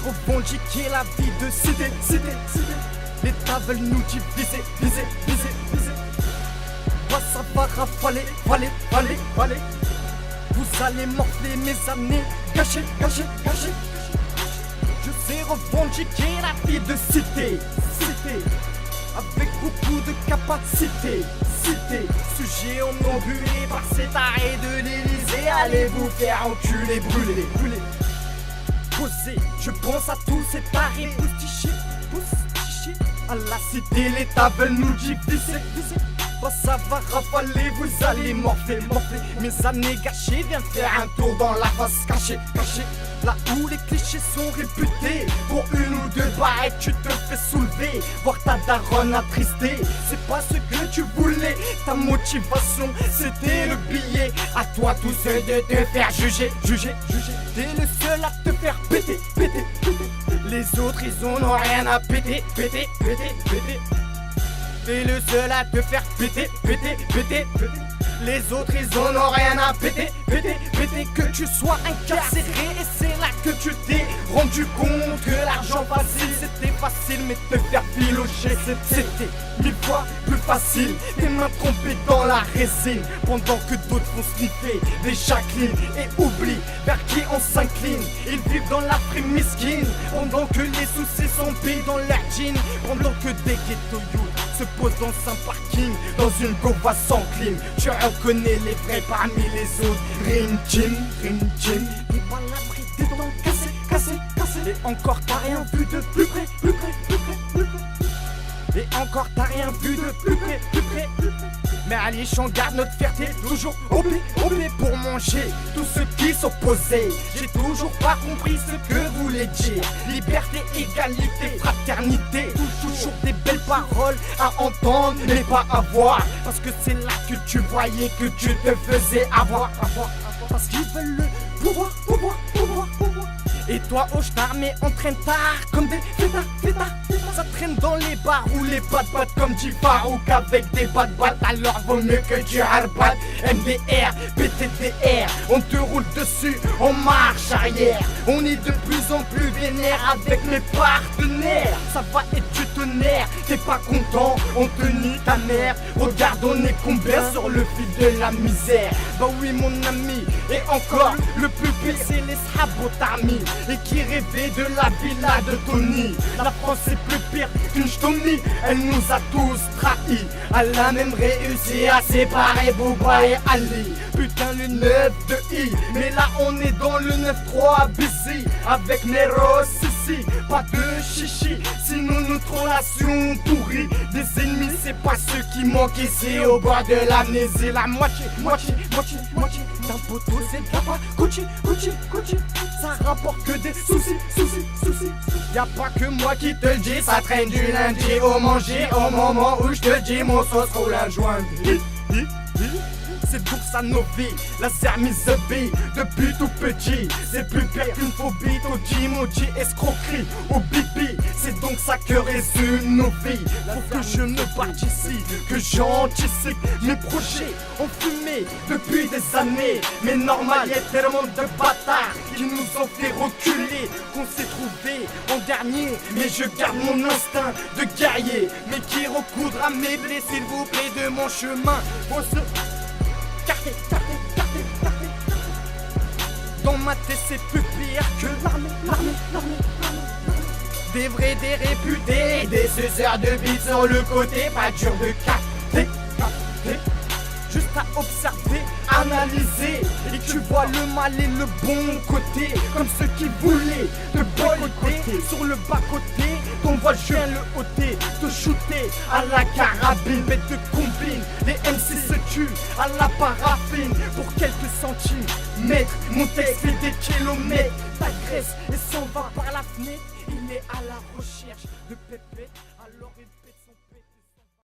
revendiquer la vie de cité. L'État veut nous diviser. Moi ça va rafaler. Vous allez morfler mes années gâchées. Je sais revendiquer la vie de cité. Avec beaucoup de capacité. Sujet emmobulé par ces tarés de l'Élysée. Allez vous faire enculer, brûler. Posé, je pense à tous ces tarés poustichés. À la cité, l'État veut nous diviser. Bah ça va rafaler, vous allez morfler. Mes années gâchées, viens faire un tour dans la face cachée. Là où les clichés sont réputés pour une ou deux bails, tu te fais soulever, voir ta daronne attristée. C'est pas ce que tu voulais, ta motivation c'était le billet. À toi tous ceux de te faire juger. T'es le seul à te faire péter. Les autres ils en ont rien à péter. T'es le seul à te faire péter. Les autres ils en ont rien à péter. Que tu sois incarcéré et c'est là que tu t'es rendu compte que l'argent facile c'était facile, mais te faire filocher c'était 1000 fois plus facile. Tes mains trompées dans la résine pendant que d'autres font sniffer des Jacqueline et oublient vers qui on s'incline. Ils vivent dans l'Afrique mesquine pendant que les soucis sont pris dans leur jean, pendant que des ghetto youth se posent dans un parking dans une gova sans clim. Tu reconnais les vrais parmi les autres. Rim Jim. T'es pas là pris des dents cassées. Et encore t'as rien vu de plus près. Et encore t'as rien vu de plus près. Mais allez, on garde notre fierté, toujours OP pour manger tous ceux qui s'opposaient. J'ai toujours pas compris ce que voulait dire liberté, égalité, fraternité. Toujours des belles paroles à entendre, mais pas à voir. Parce que c'est là que tu voyais que tu te faisais avoir. Parce qu'ils veulent le pouvoir. Et toi, hoche t'armée, entraîne tard comme des fêtards. Ça traîne dans les bars ou les boîtes comme du Farouk avec des boîtes. Alors vaut mieux que tu harbates. MDR, PTDR, on te roule dessus en marche arrière. On est de plus en plus vénère avec mes partenaires. Ça va être du tonnerre, t'es pas content, on te nie ta mère. Regarde, on est combien sur le fil de la misère. Bah oui mon ami, et encore le plus pire c'est les Sabotarmi. Et qui rêvait de la villa de Tony. La France est plus pire qu'une ch'tomie. Elle nous a tous trahis. Elle a même réussi à séparer Bouba et Ali. Putain le 9 de I. Mais là on est dans le 9-3 busy. Avec Nero, Sissi. Pas de chichi, sinon notre relation pourrie. Des ennemis c'est pas ceux qui manquent ici. Au bord de l'amnésie. La moitié d'un poteau c'est de la pas Gucci. Ça rapporte que des soucis. Y'a pas que moi qui te le dis, ça traîne du lundi au manger. Au moment où je te dis mon sauce roule un joint. C'est pour ça nos vies, la mise bille depuis tout petit. C'est plus pire qu'une phobie, Toji, escroquerie ou bibi. C'est donc ça que résume nos vies. Faut que je me parte ici, que j'anticipe mes projets ont fumé depuis des années. Mais normal, y'a tellement de bâtards qui nous ont fait reculer qu'on s'est trouvé en dernier. Mais je garde mon instinct de guerrier. Mais qui recoudra mes blés s'il vous plaît de mon chemin. Faut se carter. Dans ma tête c'est plus pire que l'armée. Des vrais, des réputés, des suceurs de bite sur le côté, pas dur de capter. Juste à observer, analyser, et tu vois le mal et le bon côté. Comme ceux qui voulaient te boycotter sur le bas côté. Ton voile je viens le ôter, te shooter à la carabine. Bête de combine, les MC se tuent à la paraffine. Pour quelques centimes, mètres, mon texte fait des kilomètres. T'agresse et s'en va par la fenêtre. Il est à la recherche de pépé, alors